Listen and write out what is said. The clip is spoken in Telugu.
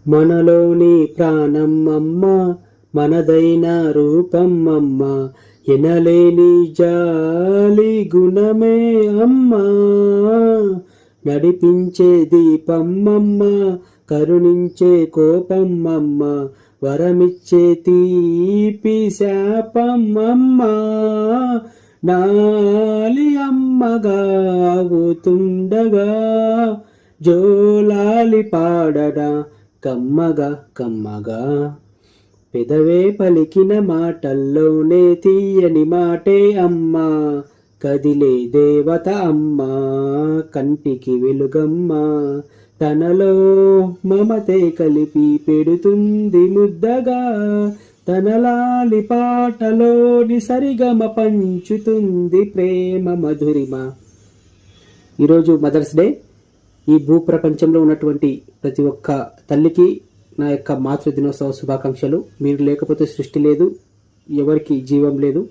మనలోని ప్రాణం అమ్మ, మనదైన రూపం అమ్మ, ఎనలేని జాలి గుణమే అమ్మా. నడిపించే దీపమ్మమ్మ, కరుణించే కోపమ్మమ్మ, వరమిచ్చే తీపి శాపమ్మమ్మ. నాలి అమ్మగా అవుతుండగా జోలాలి పాడడా కమ్మగా కమ్మగా. పెదవే పలికిన మాటల్లోనే తీయని మాటే అమ్మా, కదిలే దేవత అమ్మా, కంటికి వెలుగమ్మా. తనలో మమతే కలిపి పెడుతుంది ముద్దగా, తనలాలి పాటలోని సరిగమ పంచుతుంది ప్రేమ మధురిమ. ఈరోజు మదర్స్ డే. ఈ భూప్రపంచంలో ఉన్నటువంటి ప్రతి ఒక్క తల్లికి నా యొక్క మాతృ దినోత్సవ శుభాకాంక్షలు. మీరు లేకపోతే సృష్టి లేదు, ఎవరికి జీవం లేదు.